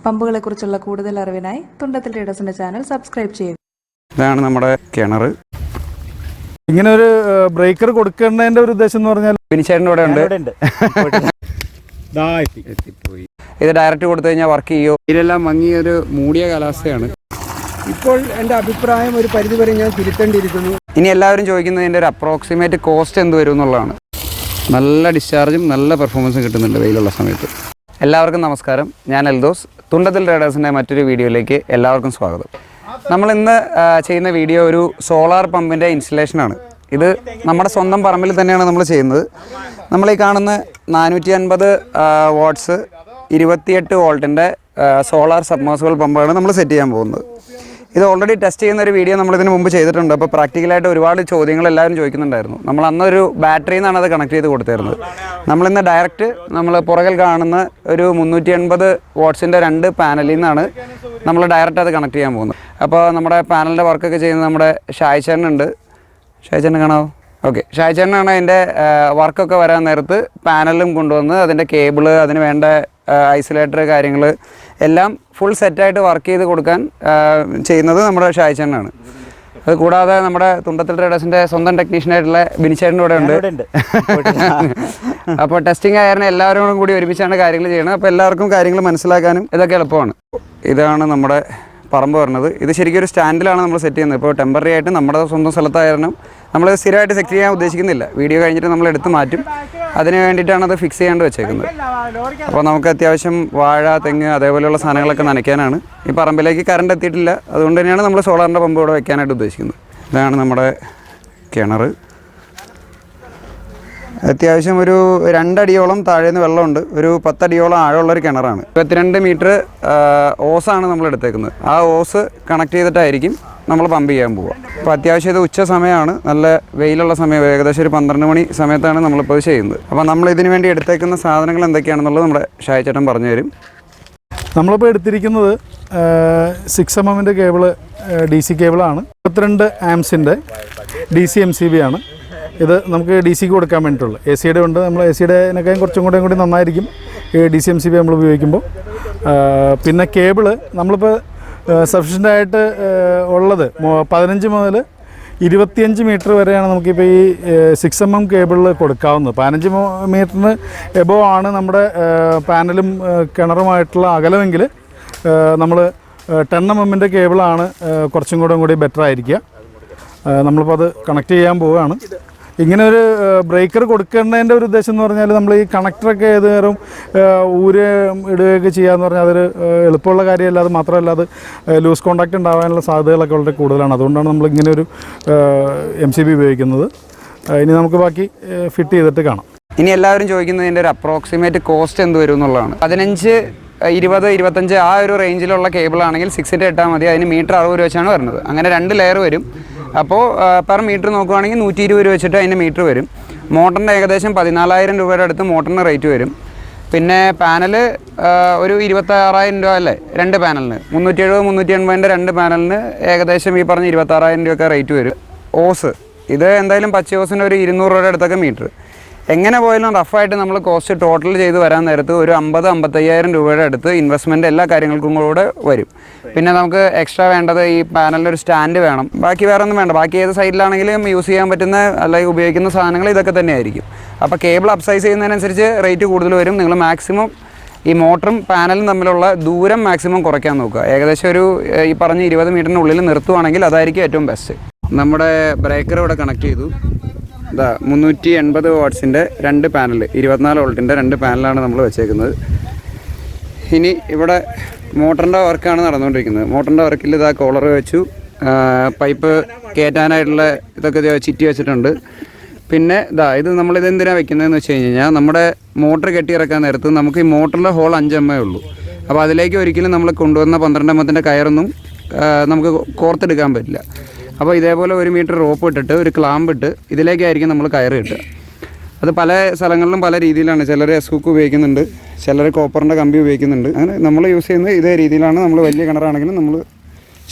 പമ്പുകളെക്കുറിച്ചുള്ള കൂടുതൽ അറിവിനായി Thundathil ട്രേഡേഴ്സിന്റെ channel subscribe ചെയ്യുക. ഇതാണ് നമ്മുടെ കിണർ. ഇങ്ങനെ ഒരു ബ്രേക്കർ കൊടുക്കേണ്ടതിന്റെ ഒരു ഉദ്ദേശം എന്ന് പറഞ്ഞാൽ ബിനിച്ചേട്ടൻ്റെ ഇവിടെ ഉണ്ട്. ഇത് ഡയറക്റ്റ് കൊടുത്തു കഴിഞ്ഞാൽ വർക്ക് ചെയ്യോ? ഇതിലെല്ലാം മങ്ങിയൊരു മൂടിയ കാലാവസ്ഥയാണ്. ഇപ്പോൾ എൻ്റെ അഭിപ്രായം ഒരു പരിധിവരെ ഞാൻ തിരുത്തേണ്ടിയിരിക്കുന്നു. ഇനി എല്ലാവരും ചോദിക്കുന്നതിൻ്റെ ഒരു അപ്രോക്സിമേറ്റ് കോസ്റ്റ് എന്ത് വരും എന്നുള്ളതാണ്. നല്ല ഡിസ്ചാർജും നല്ല പെർഫോമൻസും കിട്ടുന്നുണ്ട് വെയിലുള്ള സമയത്ത്. എല്ലാവർക്കും നമസ്കാരം. ഞാൻ എൽദോസ്. തുണ്ടത്തിൽ ട്രേഡേഴ്സിൻ്റെ മറ്റൊരു വീഡിയോയിലേക്ക് എല്ലാവർക്കും സ്വാഗതം. നമ്മളിന്ന് ചെയ്യുന്ന വീഡിയോ ഒരു സോളാർ പമ്പിൻ്റെ ഇൻസ്റ്റലേഷനാണ്. ഇത് നമ്മുടെ സ്വന്തം പറമ്പിൽ തന്നെയാണ് നമ്മൾ ചെയ്യുന്നത്. നമ്മളീ കാണുന്ന 450 വാട്ട്സ് 28 വോൾട്ടിൻ്റെ സോളാർ സബ്മേർസിബിൾ പമ്പാണ് നമ്മൾ സെറ്റ് ചെയ്യാൻ പോകുന്നത്. ഇത് ഓൾറെഡി ടെസ്റ്റ് ചെയ്യുന്ന ഒരു വീഡിയോ നമ്മളിതിന് മുമ്പ് ചെയ്തിട്ടുണ്ട്. അപ്പോൾ പ്രാക്ടിക്കലായിട്ട് ഒരുപാട് ചോദ്യങ്ങൾ എല്ലാവരും ചോദിക്കുന്നുണ്ടായിരുന്നു. നമ്മൾ അന്നൊരു ബാറ്ററിയിൽ നിന്നാണ് അത് കണക്ട് ചെയ്ത് കൊടുത്തിരുന്നത്. നമ്മളിന്ന് ഡയറക്റ്റ് നമ്മൾ പുറകിൽ കാണുന്ന ഒരു 380 വാട്ട്സിൻ്റെ 2 പാനലിൽ നിന്നാണ് നമ്മൾ ഡയറക്റ്റ് അത് കണക്ട് ചെയ്യാൻ പോകുന്നത്. അപ്പോൾ നമ്മുടെ പാനലിൻ്റെ വർക്കൊക്കെ ചെയ്യുന്നത് നമ്മുടെ ഷായ്ചേട്ടനുണ്ട്. ഷായ്ചേട്ടൻ കാണാമോ? ഓക്കെ, ഷായ്ചേട്ടനാണ് അതിൻ്റെ വർക്കൊക്കെ വരാൻ നേരത്ത് പാനലും കൊണ്ടുവന്ന് അതിൻ്റെ കേബിള്, അതിന് വേണ്ട ഐസൊലേറ്റർ കാര്യങ്ങൾ എല്ലാം ഫുൾ സെറ്റായിട്ട് വർക്ക് ചെയ്ത് കൊടുക്കാൻ ചെയ്യുന്നത് നമ്മുടെ ഷായ്ചേട്ടനാണ്. അത് കൂടാതെ നമ്മുടെ തുണ്ടത്തിൽ ട്രേഡേഴ്സിൻ്റെ സ്വന്തം ടെക്നീഷ്യനായിട്ടുള്ള ബിനിച്ചേട്ടൻ്റെ ഇവിടെ ഉണ്ട്. അപ്പോൾ ടെസ്റ്റിംഗ് ആയിരുന്നു എല്ലാവരും കൂടി ഒരുമിച്ചാണ് കാര്യങ്ങൾ ചെയ്യുന്നത്. അപ്പോൾ എല്ലാവർക്കും കാര്യങ്ങൾ മനസ്സിലാക്കാനും ഇതൊക്കെ എളുപ്പമാണ്. ഇതാണ് നമ്മുടെ പറമ്പ് വരുന്നത്. ഇത് ശരിക്കും ഒരു സ്റ്റാൻഡിലാണ് നമ്മൾ സെറ്റ് ചെയ്യുന്നത്. ഇപ്പോൾ ടെമ്പററി ആയിട്ട് നമ്മുടെ സ്വന്തം സ്ഥലത്തായിരുന്നു. നമ്മൾ സ്ഥിരമായിട്ട് സെറ്റ് ചെയ്യാൻ ഉദ്ദേശിക്കുന്നില്ല. വീഡിയോ കഴിഞ്ഞിട്ട് നമ്മൾ എടുത്ത് മാറ്റും. അതിന് വേണ്ടിയിട്ടാണ് അത് ഫിക്സ് ചെയ്യാണ്ട് വെച്ചേക്കുന്നത്. അപ്പോൾ നമുക്ക് അത്യാവശ്യം വാഴ, തെങ്ങ് അതേപോലെയുള്ള സാധനങ്ങളൊക്കെ നനയ്ക്കാനാണ്. ഈ പറമ്പിലേക്ക് കറണ്ട് എത്തിയിട്ടില്ല. അതുകൊണ്ട് തന്നെയാണ് നമ്മൾ സോളാറിൻ്റെ പമ്പ് ഇവിടെ വെക്കാനായിട്ട് ഉദ്ദേശിക്കുന്നത്. ഇതാണ് നമ്മുടെ കിണർ. അത്യാവശ്യം ഒരു 2 അടിയോളം താഴേന്ന് വെള്ളമുണ്ട്. ഒരു 10 അടിയോളം ആഴമുള്ളൊരു കിണറാണ്. 22 മീറ്റർ ഓസാണ് നമ്മൾ എടുത്തേക്കുന്നത്. ആ ഓസ് കണക്ട് ചെയ്തിട്ടായിരിക്കും നമ്മൾ പമ്പ് ചെയ്യാൻ പോവുക. അപ്പോൾ അത്യാവശ്യം ഇത് ഉച്ച സമയമാണ്, നല്ല വെയിലുള്ള സമയം. ഏകദേശം ഒരു 12 മണി സമയത്താണ് നമ്മളിപ്പോൾ ചെയ്യുന്നത്. അപ്പോൾ നമ്മൾ ഇതിന് വേണ്ടി എടുത്തേക്കുന്ന സാധനങ്ങൾ എന്തൊക്കെയാണെന്നുള്ളത് നമ്മുടെ ഷായ്ചേട്ടൻ പറഞ്ഞു തരും. നമ്മളിപ്പോൾ എടുത്തിരിക്കുന്നത് 6 mm cable, DC കേബിളാണ്. 32 ആംസിൻ്റെ DC MCB ആണ്. ഇത് നമുക്ക് DC ക്ക് കൊടുക്കാൻ വേണ്ടിയിട്ടുള്ളൂ. AC യുടെ ഉണ്ട്. നമ്മൾ AC യുടെനേക്കാളും കുറച്ചും കൂടി നന്നായിരിക്കും DC MCB നമ്മൾ ഉപയോഗിക്കുമ്പോൾ. പിന്നെ കേബിള് നമ്മളിപ്പോൾ സഫീഷ്യൻ്റായിട്ട് ഉള്ളത് 15 മുതൽ 25 മീറ്റർ വരെയാണ് നമുക്കിപ്പോൾ ഈ 6 mm കേബിളിൽ കൊടുക്കാവുന്നത്. 15 മീറ്ററിന് എബോവ് ആണ് നമ്മുടെ പാനലും കിണറുമായിട്ടുള്ള അകലമെങ്കിൽ നമ്മൾ 10 mm കേബിളാണ് കുറച്ചും കൂടി ബെറ്റർ ആയിരിക്കുക. നമ്മളിപ്പോൾ അത് കണക്ട് ചെയ്യാൻ പോവുകയാണ്. ഇങ്ങനെ ഒരു ബ്രേക്കർ കൊടുക്കേണ്ടതിൻ്റെ ഒരു ഉദ്ദേശം എന്ന് പറഞ്ഞാൽ നമ്മൾ ഈ കണക്ടറൊക്കെ ഏത് നേരം ഇടുകയൊക്കെ ചെയ്യാമെന്ന് പറഞ്ഞാൽ അതൊരു എളുപ്പമുള്ള കാര്യമല്ല. അത് മാത്രമല്ല, അത് ലൂസ് കോണ്ടാക്റ്റ് ഉണ്ടാകാനുള്ള സാധ്യതകളൊക്കെ വളരെ കൂടുതലാണ്. അതുകൊണ്ടാണ് നമ്മൾ ഇങ്ങനെ ഒരു MCB ഉപയോഗിക്കുന്നത്. ഇനി നമുക്ക് ബാക്കി ഫിറ്റ് ചെയ്തിട്ട് കാണാം. ഇനി എല്ലാവരും ചോദിക്കുന്നതിൻ്റെ ഒരു അപ്രോക്സിമേറ്റ് കോസ്റ്റ് എന്ത് വരും എന്നുള്ളതാണ്. 15, 20, 25 ആ ഒരു റേഞ്ചിലുള്ള കേബിളാണെങ്കിൽ 6 ഇട്ടാൽ മതി. അതിന് മീറ്റർ 60 രൂപ വെച്ചാണ് വരുന്നത്. അങ്ങനെ 2 ലെയർ വരും. അപ്പോൾ പെർ മീറ്റർ നോക്കുകയാണെങ്കിൽ 120 രൂപ വെച്ചിട്ട് അതിൻ്റെ മീറ്റർ വരും. മോട്ടറിൻ്റെ ഏകദേശം 14,000 രൂപയുടെ അടുത്ത് മോട്ടറിന് റേറ്റ് വരും. പിന്നെ പാനൽ ഒരു 26,000 രൂപ അല്ലേ 2 പാനലിന്. 370, 380ൻ്റെ 2 പാനലിന് ഏകദേശം ഈ പറഞ്ഞ 26,000 രൂപയൊക്കെ റേറ്റ് വരും. ഓസ് ഇത് എന്തായാലും പച്ച ഓസിന് ഒരു 200 രൂപയുടെ അടുത്തൊക്കെ മീറ്റർ. എങ്ങനെ പോയാലും റഫായിട്ട് നമ്മൾ കോസ്റ്റ് ടോട്ടൽ ചെയ്ത് വരാൻ നേരത്ത് ഒരു 50-55,000 രൂപയുടെ അടുത്ത് ഇൻവെസ്റ്റ്മെൻറ്റ് എല്ലാ കാര്യങ്ങൾക്കും കൂടെ വരും. പിന്നെ നമുക്ക് എക്സ്ട്രാ വേണ്ടത് ഈ പാനലിനൊരു സ്റ്റാൻഡ് വേണം. ബാക്കി വേറെ ഒന്നും വേണ്ട. ബാക്കി ഏത് സൈഡിലാണെങ്കിലും യൂസ് ചെയ്യാൻ പറ്റുന്ന അല്ലെങ്കിൽ ഉപയോഗിക്കുന്ന സാധനങ്ങൾ ഇതൊക്കെ തന്നെയായിരിക്കും. അപ്പോൾ കേബിൾ അപ്സൈസ് ചെയ്യുന്നതിനനുസരിച്ച് റേറ്റ് കൂടുതൽ വരും. നിങ്ങൾ മാക്സിമം ഈ മോട്ടറും പാനലും തമ്മിലുള്ള ദൂരം മാക്സിമം കുറയ്ക്കാൻ നോക്കുക. ഏകദേശം ഒരു ഈ പറഞ്ഞ 20 മീറ്ററിനുള്ളിൽ നിർത്തുവാണെങ്കിൽ അതായിരിക്കും ഏറ്റവും ബെസ്റ്റ്. നമ്മുടെ ബ്രേക്കർ ഇവിടെ കണക്ട് ചെയ്തു. 380 വാട്ട്സിൻ്റെ 2 പാനൽ, 24 വോൾട്ടിൻ്റെ 2 പാനലാണ് നമ്മൾ വെച്ചേക്കുന്നത്. ഇനി ഇവിടെ മോട്ടറിൻ്റെ വർക്കാണ് നടന്നുകൊണ്ടിരിക്കുന്നത്. മോട്ടറിൻ്റെ വർക്കിൽ ഇതാ കോളർ വെച്ചു, പൈപ്പ് കയറ്റാനായിട്ടുള്ള ഇതൊക്കെ ചിറ്റി വെച്ചിട്ടുണ്ട്. പിന്നെ ഇത് നമ്മളിതെന്തിനാണ് വെക്കുന്നതെന്ന് വെച്ച് കഴിഞ്ഞാൽ നമ്മുടെ മോട്ടർ കെട്ടിയിറക്കാൻ നേരത്ത് നമുക്ക് ഈ മോട്ടറിൻ്റെ ഹോൾ 5 mm ഉള്ളൂ. അപ്പോൾ അതിലേക്ക് ഒരിക്കലും നമ്മൾ കൊണ്ടുവന്ന 12 mm കയറൊന്നും നമുക്ക് കോർത്തെടുക്കാൻ പറ്റില്ല. അപ്പോൾ ഇതേപോലെ 1 മീറ്റർ റോപ്പ് ഇട്ടിട്ട് ഒരു ക്ലാമ്പ് ഇട്ട് ഇതിലേക്കായിരിക്കും നമ്മൾ കയറ് കിട്ടുക. അത് പല സ്ഥലങ്ങളിലും പല രീതിയിലാണ്. ചിലർ എസ്ഹുക്ക് ഉപയോഗിക്കുന്നുണ്ട്, ചിലർ കോപ്പറിൻ്റെ കമ്പി ഉപയോഗിക്കുന്നുണ്ട്. അങ്ങനെ നമ്മൾ യൂസ് ചെയ്യുന്നത് ഇതേ രീതിയിലാണ്. നമ്മൾ വലിയ കിണറാണെങ്കിലും നമ്മൾ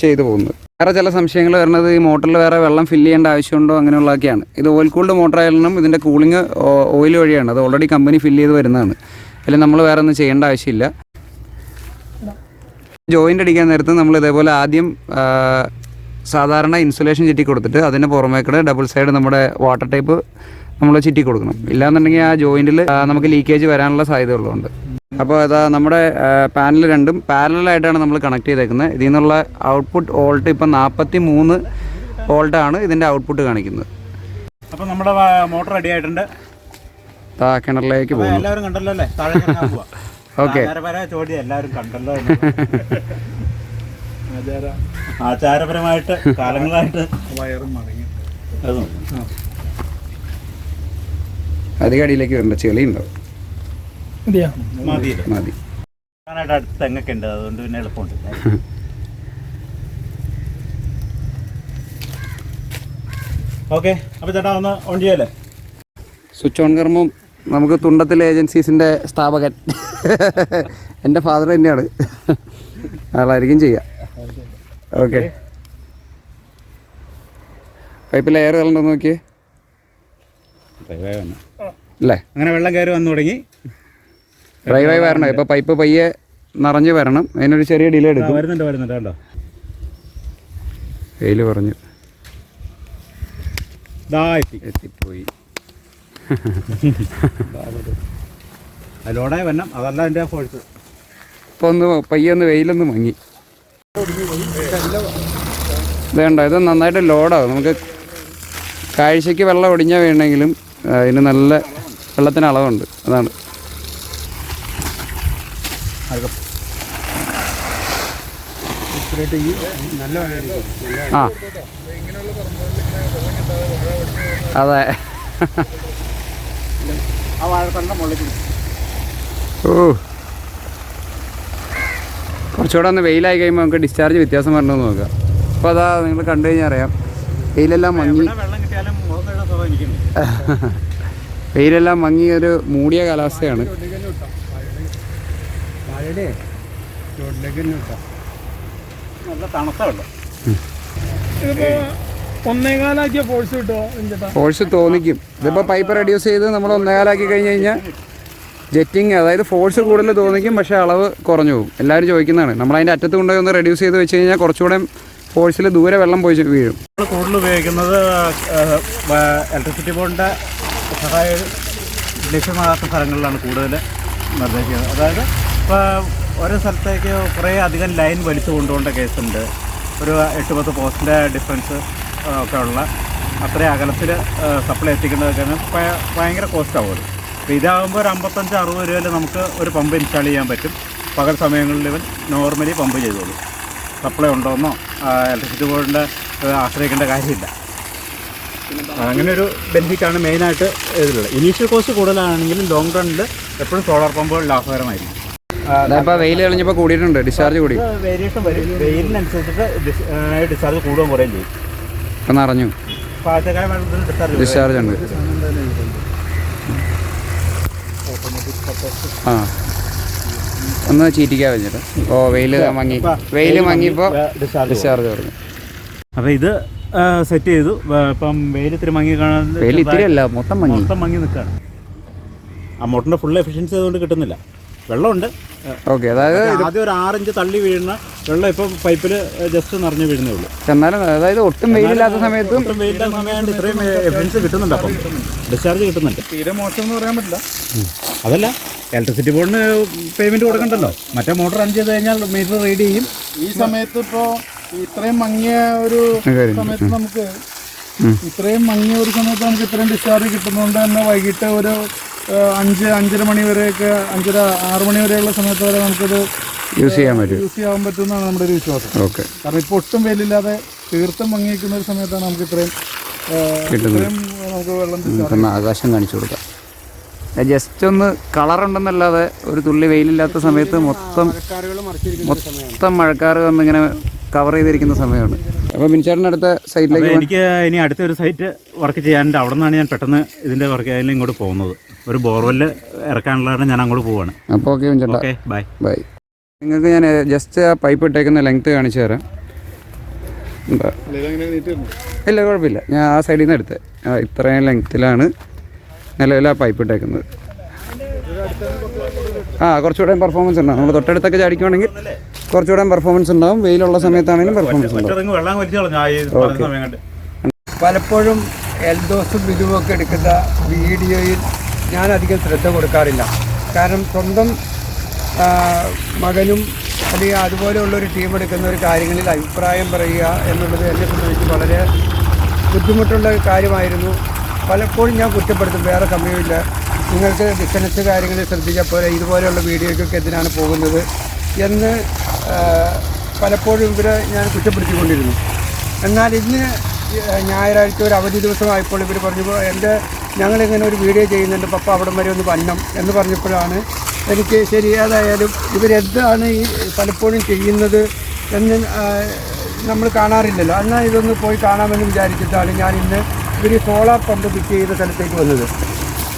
ചെയ്തു പോകുന്നത്. വേറെ ചില സംശയങ്ങൾ വരുന്നത് ഈ മോട്ടറിൽ വേറെ വെള്ളം ഫില്ല് ചെയ്യേണ്ട ആവശ്യമുണ്ടോ അങ്ങനെയുള്ളതൊക്കെയാണ്. ഇത് ഓയിൽ കൂൾഡ് മോട്ടർ ആയാലും ഇതിൻ്റെ കൂളിംഗ് ഓയിൽ വഴിയാണ്. അത് ഓൾറെഡി കമ്പനി ഫില്ല് ചെയ്ത് വരുന്നതാണ്. അല്ലെങ്കിൽ നമ്മൾ വേറെ ഒന്നും ചെയ്യേണ്ട ആവശ്യമില്ല. ജോയിൻ്റ് അടിക്കാൻ നേരത്ത് നമ്മൾ ഇതേപോലെ ആദ്യം സാധാരണ ഇൻസുലേഷൻ ചുറ്റി കൊടുത്തിട്ട് അതിന് പുറമേക്കൂടെ ഡബിൾ സൈഡ് നമ്മുടെ വാട്ടർ ടൈപ്പ് നമ്മൾ ചുറ്റി കൊടുക്കണം. ഇല്ലാന്നുണ്ടെങ്കിൽ ആ ജോയിൻറ്റിൽ നമുക്ക് ലീക്കേജ് വരാനുള്ള സാധ്യത ഉള്ളതുകൊണ്ട്. അപ്പോൾ അതാ നമ്മുടെ പാനൽ രണ്ടും പാരലായിട്ടാണ് നമ്മൾ കണക്ട് ചെയ്തേക്കുന്നത്. ഇതിൽ നിന്നുള്ള ഔട്ട്പുട്ട് വോൾട്ട് ഇപ്പം 43 വോൾട്ടാണ് ഇതിൻ്റെ ഔട്ട്പുട്ട് കാണിക്കുന്നത്. അപ്പോൾ നമ്മുടെ മോട്ടർ റെഡി ആയിട്ടുണ്ട്. കിണറിലേക്ക് പോകുന്നു. എല്ലാവരും കണ്ടല്ലോ അല്ലേ? ഓക്കെ, ചോദ്യം എല്ലാവരും കണ്ടല്ലോ. ആചാരപരമായിട്ട് കാലങ്ങളായിട്ട് വയറും മടങ്ങി അധികം അടിയിലേക്ക് വരണ്ട, ചെളി ഉണ്ടാവും. മതി. അടുത്ത് തെങ്ങൊക്കെ ഉണ്ട്, അതുകൊണ്ട് പിന്നെ എളുപ്പമുണ്ട്. ഓക്കെ, അപ്പോൾ ചേട്ടാ ഒന്ന് ഓൺ ചെയ്യല്ലേ? സ്വിച്ച് ഓൺ കർമ്മം നമുക്ക് തുണ്ടത്തിൽ ഏജൻസീസിൻ്റെ സ്ഥാപകൻ എൻ്റെ ഫാദർ തന്നെയാണ്, ആളായിരിക്കും ചെയ്യുക. ഓക്കെ, പൈപ്പിൽ എയർ കയറുന്നുണ്ടോ നോക്കിയേ. അല്ലേ, അങ്ങനെ വെള്ളം കയറി വന്നു തുടങ്ങി. ഡ്രൈവായി വരണം. ഇപ്പോൾ പൈപ്പ് പയ്യെ നിറഞ്ഞ് വരണം, അതിനൊരു ചെറിയ ഡിലേ എടുക്കും. വരുന്നുണ്ട് കേട്ടോ. വെയിൽ പറഞ്ഞു എത്തിപ്പോയി. ലോഡായി വരണം, അതല്ല എൻ്റെ ഫോഴ്സ്. ഇപ്പോൾ ഒന്ന് പയ്യൊന്ന് വെയിലൊന്ന് മങ്ങി. വേണ്ട, ഇത് നന്നായിട്ട് ലോഡാകും. നമുക്ക് കാഴ്ചയ്ക്ക് വെള്ളം ഒടിഞ്ഞാൽ വീണെങ്കിലും ഇതിന് നല്ല വെള്ളത്തിന് അളവുണ്ട്. അതാണ് ആ അതെ. ഓ, കുറച്ചുകൂടെ ഒന്ന് വെയിലായി കഴിയുമ്പോൾ നമുക്ക് ഡിസ്ചാർജ് വ്യത്യാസം വരണമെന്ന് നോക്കാം. അപ്പോൾ അതാ നിങ്ങൾ കണ്ടു കഴിഞ്ഞാൽ അറിയാം, വെയിലെല്ലാം മങ്ങി. വെയിലെല്ലാം മങ്ങി ഒരു മൂടിയ കാലാവസ്ഥയാണ്. നല്ല തണുത്ത വെള്ളം. ഫോഴ്സ് തോന്നിക്കും. ഇതിപ്പോൾ പൈപ്പ് റെഡ്യൂസ് ചെയ്ത് നമ്മൾ 1.25 കഴിഞ്ഞ് കഴിഞ്ഞാൽ ജെറ്റിങ്, അതായത് ഫോഴ്സ് കൂടുതൽ തോന്നിക്കും, പക്ഷേ അളവ് കുറഞ്ഞു പോകും. എല്ലാവരും ചോദിക്കുന്നതാണ്. നമ്മളതിൻ്റെ അറ്റത്ത് കൊണ്ടുപോയി ഒന്ന് റെഡ്യൂസ് ചെയ്ത് വെച്ച് കഴിഞ്ഞാൽ കുറച്ചുകൂടെ ഫോഴ്സിൽ ദൂരെ വെള്ളം പോയി വീഴും. നമ്മൾ കൂടുതൽ ഉപയോഗിക്കുന്നത് ഇലക്ട്രിസിറ്റി ബോർഡിൻ്റെ സഹായം ലഭ്യമാകാത്ത സ്ഥലങ്ങളിലാണ് കൂടുതൽ നിർദ്ദേശിക്കുന്നത്. അതായത് ഇപ്പോൾ ഓരോ സ്ഥലത്തേക്ക് കുറേ അധികം ലൈൻ വലിച്ചു കൊണ്ടുപോകേണ്ട കേസുണ്ട്. ഒരു 8-10 പോസ്റ്റിൻ്റെ ഡിഫറൻസ് ഒക്കെ ഉള്ള അത്രയും അകലത്തിൽ സപ്ലൈ എത്തിക്കേണ്ടതൊക്കെയാണ് ഭയങ്കര കോസ്റ്റാവും. അപ്പോൾ ഇതാകുമ്പോൾ ഒരു 55-60 രൂപയിൽ നമുക്ക് ഒരു പമ്പ് ഇൻസ്റ്റാൾ ചെയ്യാൻ പറ്റും. പകൽ സമയങ്ങളിൽ ഇവൻ നോർമലി പമ്പ് ചെയ്തോളൂ. സപ്ലൈ ഉണ്ടോയെന്നോ ഇലക്ട്രിസിറ്റി ബോർഡിൻ്റെ ആശ്രയിക്കേണ്ട കാര്യമില്ല. അങ്ങനെ ഒരു ബെനിഫിറ്റാണ് മെയിനായിട്ട് ഇതിലുള്ളത്. ഇനീഷ്യൽ കോസ്റ്റ് കൂടുതലാണെങ്കിലും ലോങ് റണ്ണിൽ എപ്പോഴും സോളാർ പമ്പുകൾ ലാഭകരമായിരിക്കും. ഇപ്പോൾ വെയിൽ കളഞ്ഞപ്പോൾ കൂടിയിട്ടുണ്ട്, ഡിസ്ചാർജ് കൂടി. വേരിയേഷൻ വരും, വെയിലിനനുസരിച്ചിട്ട് ഡിസ്ചാർജ് കൂടുകയും കുറയും ചെയ്യും. ഇപ്പം നിറഞ്ഞു, ഡിസ്ചാർജ് ഉണ്ട്. ആ, ഒന്ന് ചീറ്റിക്കാൻ വെച്ചിട്ട്. ഓ, വെയിൽ മങ്ങിയപ്പോൾ ഡിസ്ചാർജ് പറഞ്ഞു. അപ്പോൾ ഇത് സെറ്റ് ചെയ്തു. ഇപ്പം വെയിൽ ഇത്തിരി മങ്ങി കാണാൻ, വെയിൽ ഇത്തിരി അല്ല, മൊത്തം മങ്ങി നിൽക്കുകയാണ്. ആ മോട്ടറിൻ്റെ ഫുൾ എഫിഷ്യൻസി അതുകൊണ്ട് കിട്ടുന്നില്ല. വെള്ളമുണ്ട്. ഓക്കെ, അതായത് ആദ്യം ഒരു 6 ഇഞ്ച് തള്ളി വീഴുന്ന വെള്ളം ഇപ്പം പൈപ്പിൽ ജസ്റ്റ് നിറഞ്ഞു വീഴുന്നേ ഉള്ളൂ. എന്നാലും അതായത് ഒട്ടും വെയിലില്ലാത്ത സമയത്ത് ഇത്രയും എഫിഷ്യൻസി കിട്ടുന്നുണ്ട്. അപ്പം ഡിസ്ചാർജ് കിട്ടുന്നുണ്ട്. തീരെ മോശം എന്ന് പറയാൻ പറ്റില്ല. അതല്ല, ഇലക്ട്രിസിറ്റി ബോർഡിന് പേയ്മെൻറ്റ് കൊടുക്കണ്ടല്ലോ. മറ്റേ മോട്ടർ റൺ ചെയ്ത് കഴിഞ്ഞാൽ മീറ്റർ റീഡ് ചെയ്യും. ഈ സമയത്ത് ഇപ്പോൾ ഇത്രയും മങ്ങിയ ഒരു സമയത്ത് നമുക്ക് ഇത്രയും ഡിസ്ചാർജ് കിട്ടുന്നതുകൊണ്ട് തന്നെ വൈകിട്ട് ഒരു 5-5:30 മണി വരെയൊക്കെ, 5:30-6 മണി വരെയുള്ള സമയത്ത് വരെ നമുക്കത് യൂസ് ചെയ്യാൻ പറ്റുമെന്നാണ് നമ്മുടെ ഒരു വിശ്വാസം. ഓക്കെ, കാരണം ഇപ്പോൾ ഒട്ടും വെയിലില്ലാതെ തീർത്തും മങ്ങിയിരിക്കുന്ന ഒരു സമയത്താണ് നമുക്ക് ഇത്രയും നമുക്ക് വെള്ളം. ആകാശം കാണിച്ചു കൊടുക്കാം. ജസ്റ്റ് ഒന്ന് കളറുണ്ടെന്നല്ലാതെ ഒരു തുള്ളി വെയിലില്ലാത്ത സമയത്ത് മൊത്തം മഴക്കാറ് വന്നിങ്ങനെ കവർ ചെയ്തിരിക്കുന്ന സമയമാണ്. അപ്പോൾ മിനിച്ചേട്ടൻ്റെ അടുത്ത സൈറ്റിലേക്ക് എനിക്ക് ഇനി അടുത്തൊരു സൈറ്റ് വർക്ക് ചെയ്യാനുണ്ട്. അവിടെ നിന്നാണ് ഞാൻ പെട്ടെന്ന് ഇതിൻ്റെ വർക്ക് അതിൽ ഇങ്ങോട്ട് പോകുന്നത്. ഒരു ബോർവെല്ല് ഇറക്കാനുള്ളതാണ്, ഞാൻ അങ്ങോട്ട് പോവാണ്. അപ്പോൾ ഓക്കെ മിനിച്ചേട്ടാ, ബൈ. നിങ്ങൾക്ക് ഞാൻ ജസ്റ്റ് ആ പൈപ്പ് ഇട്ടേക്കുന്ന ലെങ്ത്ത് കാണിച്ചു തരാം. ഇല്ല, കുഴപ്പമില്ല, ഞാൻ ആ സൈഡിൽ നിന്ന് എടുത്തത്. ഇത്രയും ലെങ്ത്തിലാണ് നിലവിൽ ആ പൈപ്പ് ഇട്ടേക്കുന്നത്. കുറച്ചുകൂടെ പെർഫോമൻസ് ഉണ്ടാകും. നമ്മൾ തൊട്ടടുത്തൊക്കെ ചാടിക്കുവാണെങ്കിൽ കുറച്ചുകൂടെ പെർഫോമൻസ് ഉണ്ടാവും. വെയിലുള്ള സമയത്താണെങ്കിലും പെർഫോമൻസ് ഉണ്ടാവും. വെള്ളം വലിച്ചു കളഞ്ഞു സമയം കണ്ട്. പലപ്പോഴും എൽദോസും ബിജുവൊക്കെ എടുക്കുന്ന വീഡിയോയിൽ ഞാൻ അധികം ശ്രദ്ധ കൊടുക്കാറില്ല. കാരണം സ്വന്തം മകനും അല്ലെങ്കിൽ അതുപോലെയുള്ളൊരു ടീം എടുക്കുന്ന ഒരു കാര്യങ്ങളിൽ അഭിപ്രായം പറയുക എന്നുള്ളത് എന്നെ സംബന്ധിച്ച് വളരെ ബുദ്ധിമുട്ടുള്ള കാര്യമായിരുന്നു. പലപ്പോഴും ഞാൻ കുറ്റപ്പെടുത്തും, വേറെ സമയമില്ല, നിങ്ങൾക്ക് ബിസിനസ് കാര്യങ്ങളിൽ ശ്രദ്ധിച്ചപ്പോൾ ഇതുപോലെയുള്ള വീഡിയോയ്ക്കൊക്കെ എന്തിനാണ് പോകുന്നത് എന്ന് പലപ്പോഴും ഇവരെ ഞാൻ കുറ്റപ്പെടുത്തിക്കൊണ്ടിരുന്നു. എന്നാൽ ഇന്ന് ഞായറാഴ്ച ഒരു അവധി ദിവസമായപ്പോൾ ഇവർ പറഞ്ഞപ്പോൾ ഞങ്ങളിങ്ങനെ ഒരു വീഡിയോ ചെയ്യുന്നുണ്ട്, പപ്പ അവിടം വരെ ഒന്ന് വന്നം എന്ന് പറഞ്ഞപ്പോഴാണ് എനിക്ക് ശരി ഏതായാലും ഇവരെന്താണ് ഈ പലപ്പോഴും ചെയ്യുന്നത് എന്ന് നമ്മൾ കാണാറില്ലല്ലോ. എന്നാൽ ഇതൊന്ന് പോയി കാണാമെന്ന് വിചാരിച്ചിട്ടാണ് ഞാൻ ഇന്ന് ഇവർ സോളാർ പമ്പ് ഫിറ്റ് ചെയ്ത സ്ഥലത്തേക്ക് വന്നത്.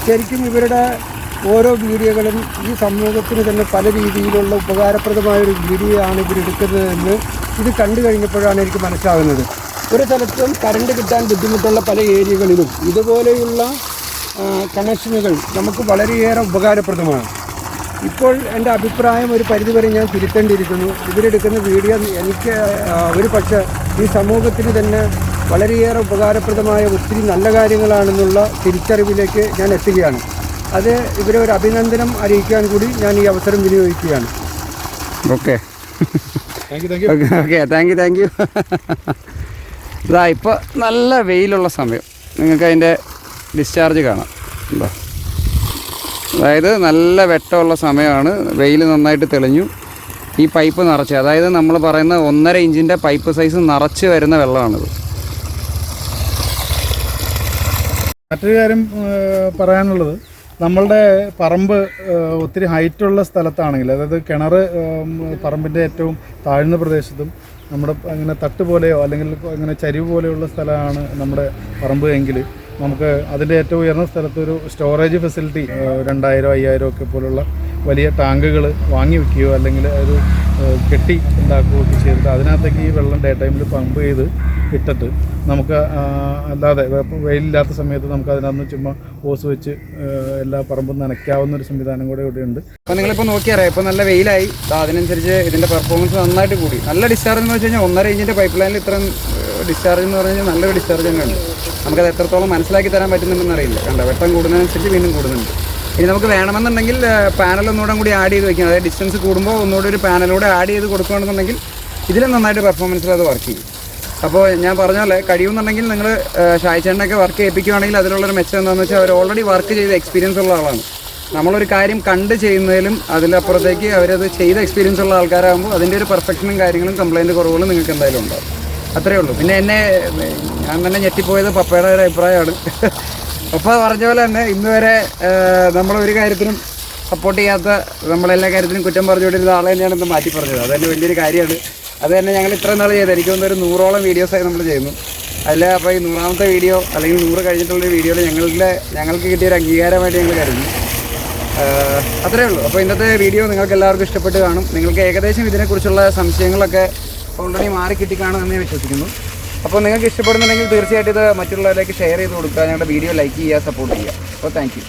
ശരിക്കും ഇവരുടെ ഓരോ വീഡിയോകളും ഈ സമൂഹത്തിന് തന്നെ പല രീതിയിലുള്ള ഉപകാരപ്രദമായൊരു വീഡിയോ ആണ് ഇവരെടുക്കുന്നതെന്ന് ഇത് കണ്ടു കഴിഞ്ഞപ്പോഴാണ് എനിക്ക് മനസ്സിലാകുന്നത്. ഒരു സ്ഥലത്തും കറണ്ട് കിട്ടാൻ ബുദ്ധിമുട്ടുള്ള പല ഏരിയകളിലും ഇതുപോലെയുള്ള കണക്ഷനുകൾ നമുക്ക് വളരെയേറെ ഉപകാരപ്രദമാണ്. ഇപ്പോൾ എൻ്റെ അഭിപ്രായം ഒരു പരിധിവരെ ഞാൻ തിരുത്തേണ്ടിയിരിക്കുന്നു. ഇവരെടുക്കുന്ന വീഡിയോ എനിക്ക് ഒരു പക്ഷേ ഈ സമൂഹത്തിന് തന്നെ വളരെയേറെ ഉപകാരപ്രദമായ ഒത്തിരി നല്ല കാര്യങ്ങളാണെന്നുള്ള തിരിച്ചറിവിലേക്ക് ഞാൻ എത്തുകയാണ്. അത് ഇവരെ ഒരു അഭിനന്ദനം അറിയിക്കാൻ കൂടി ഞാൻ ഈ അവസരം വിനിയോഗിക്കുകയാണ്. Okay okay thank you. ഇതാ ഇപ്പോൾ നല്ല വെയിലുള്ള സമയം, നിങ്ങൾക്ക് അതിൻ്റെ ഡിസ്ചാർജ് കാണാം. എന്താ, അതായത് നല്ല വെട്ടമുള്ള സമയമാണ്, വെയിൽ നന്നായിട്ട് തെളിഞ്ഞു. ഈ പൈപ്പ് നിറച്ച്, അതായത് നമ്മൾ പറയുന്ന 1.5 ഇഞ്ചിൻ്റെ പൈപ്പ് സൈസ് നിറച്ച് വരുന്ന വെള്ളമാണിത്. മറ്റൊരു കാര്യം പറയാനുള്ളത്, നമ്മളുടെ പറമ്പ് ഒത്തിരി ഹൈറ്റുള്ള സ്ഥലത്താണെങ്കിൽ, അതായത് കിണർ പറമ്പിൻ്റെ ഏറ്റവും താഴ്ന്ന പ്രദേശത്തും നമ്മുടെ അങ്ങനെ തട്ട് പോലെയോ അല്ലെങ്കിൽ അങ്ങനെ ചരിവ് പോലെയുള്ള സ്ഥലമാണ് നമ്മുടെ പറമ്പ് എങ്കിൽ നമുക്ക് അതിൻ്റെ ഏറ്റവും ഉയർന്ന സ്ഥലത്ത് ഒരു സ്റ്റോറേജ് ഫെസിലിറ്റി 2000, 5000 ഒക്കെ പോലുള്ള വലിയ ടാങ്കുകൾ വാങ്ങി വയ്ക്കുകയോ അല്ലെങ്കിൽ ഒരു കെട്ടി ഉണ്ടാക്കുകയൊക്കെ ചെയ്തിട്ട് അതിനകത്തേക്ക് ഈ വെള്ളം ഡേ ടൈമിൽ പമ്പ് ചെയ്ത് ഇട്ടിട്ട് നമുക്ക് അല്ലാതെ വെയിലില്ലാത്ത സമയത്ത് നമുക്ക് അതിനകത്ത് ചുമ്മാ ഓസ് വെച്ച് എല്ലാ പറമ്പും നനയ്ക്കാവുന്ന ഒരു സംവിധാനം കൂടെ ഇവിടെ ഉണ്ട്. അപ്പോൾ നിങ്ങളിപ്പോൾ നോക്കിയറിയാം, ഇപ്പോൾ നല്ല വെയിലായി, അതിനനുസരിച്ച് ഇതിൻ്റെ പെർഫോമൻസ് നന്നായിട്ട് കൂടി. നല്ല ഡിസ്ചാർജ് എന്ന് വെച്ച് കഴിഞ്ഞാൽ 1.5 ഇഞ്ചിൻ്റെ പൈപ്പ് ലൈനിൽ ഇത്രയും ഡിസ്ചാർജ് എന്ന് പറഞ്ഞു കഴിഞ്ഞാൽ നല്ലൊരു ഡിസ്ചാർജ് തന്നെയുണ്ട്. നമുക്കത് എത്രത്തോളം മനസ്സിലാക്കി തരാൻ പറ്റുന്നുണ്ടെന്ന് അറിയില്ല. കണ്ടോ, വെട്ടം കൂടുന്നതിനനുസരിച്ച് വീണ്ടും കൂടുന്നുണ്ട്. ഇനി നമുക്ക് വേണമെന്നുണ്ടെങ്കിൽ പാനൽ ഒന്നുകൂടെ കൂടി ആഡ് ചെയ്ത് വയ്ക്കാം. അതായത് ഡിസ്റ്റൻസ് കൂടുമ്പോൾ ഒന്നുകൂടി ഒരു പാനലൂടെ ആഡ് ചെയ്ത് കൊടുക്കുകയാണെന്നുണ്ടെങ്കിൽ ഇതിലും നന്നായിട്ട് പെർഫോമൻസിൽ അത് വർക്ക് ചെയ്യും. അപ്പോൾ ഞാൻ പറഞ്ഞ പോലെ കഴിയുമെന്നുണ്ടെങ്കിൽ നിങ്ങൾ ഷായ്ച്ചേട്ടനൊക്കെ വർക്ക് ചെയ്യിപ്പിക്കുകയാണെങ്കിൽ അതിലുള്ളൊരു മെച്ചം എന്താണെന്ന് വെച്ചാൽ അവർ ഓൾറെഡി വർക്ക് ചെയ്ത എക്സ്പീരിയൻസ് ഉള്ള ആളാണ്. നമ്മളൊരു കാര്യം കണ്ട് ചെയ്യുന്നതിലും അതിലപ്പുറത്തേക്ക് അവരത് ചെയ്ത എക്സ്പീരിയൻസ് ഉള്ള ആൾക്കാരാകുമ്പോൾ അതിൻ്റെ ഒരു പെർഫെക്ഷനും കാര്യങ്ങളും കംപ്ലയിൻറ്റ് കുറവുകളും നിങ്ങൾക്ക് എന്തായാലും ഉണ്ടാവും. അത്രയേ ഉള്ളൂ. പിന്നെ ഞാൻ തന്നെ ഞെട്ടിപ്പോയത് പപ്പയുടെ ഒരു അഭിപ്രായമാണ്. പപ്പ പറഞ്ഞ പോലെ തന്നെ ഇന്ന് വരെ നമ്മളൊരു കാര്യത്തിനും സപ്പോർട്ട് ചെയ്യാത്ത, നമ്മളെല്ലാ കാര്യത്തിനും കുറ്റം പറഞ്ഞുകൊണ്ടിരുന്ന ആളെ തന്നെയാണ് ഇന്ന് മാറ്റി പറഞ്ഞത്. അത് തന്നെ വലിയൊരു കാര്യമാണ്. അത് തന്നെ ഞങ്ങൾ ഇത്രയും നാൾ ചെയ്ത് എനിക്ക് തോന്നുന്ന ഒരു 100ഓളം വീഡിയോസായി നമ്മൾ ചെയ്യുന്നു. അതിൽ അപ്പോൾ ഈ 100ാമത്തെ വീഡിയോ അല്ലെങ്കിൽ 100 കഴിഞ്ഞിട്ടുള്ളൊരു വീഡിയോയിൽ ഞങ്ങൾക്ക് കിട്ടിയൊരു അംഗീകാരമായിട്ട് ഞങ്ങൾ കരുതുന്നു. അത്രയേ ഉള്ളൂ. അപ്പോൾ ഇന്നത്തെ വീഡിയോ നിങ്ങൾക്ക് എല്ലാവർക്കും ഇഷ്ടപ്പെട്ട് കാണും. നിങ്ങൾക്ക് ഏകദേശം ഇതിനെക്കുറിച്ചുള്ള സംശയങ്ങളൊക്കെ ഓൾറെഡി മാറി കിട്ടിക്കാണുമെന്ന് ഞാൻ വിശ്വസിക്കുന്നു. അപ്പോൾ നിങ്ങൾക്ക് ഇഷ്ടപ്പെടുന്നുണ്ടെങ്കിൽ തീർച്ചയായിട്ടും ഇത് മറ്റുള്ളവരിലേക്ക് ഷെയർ ചെയ്ത് കൊടുക്കുക, ഞങ്ങളുടെ വീഡിയോ ലൈക്ക് ചെയ്യുക, സപ്പോർട്ട് ചെയ്യുക. അപ്പോൾ താങ്ക് യു.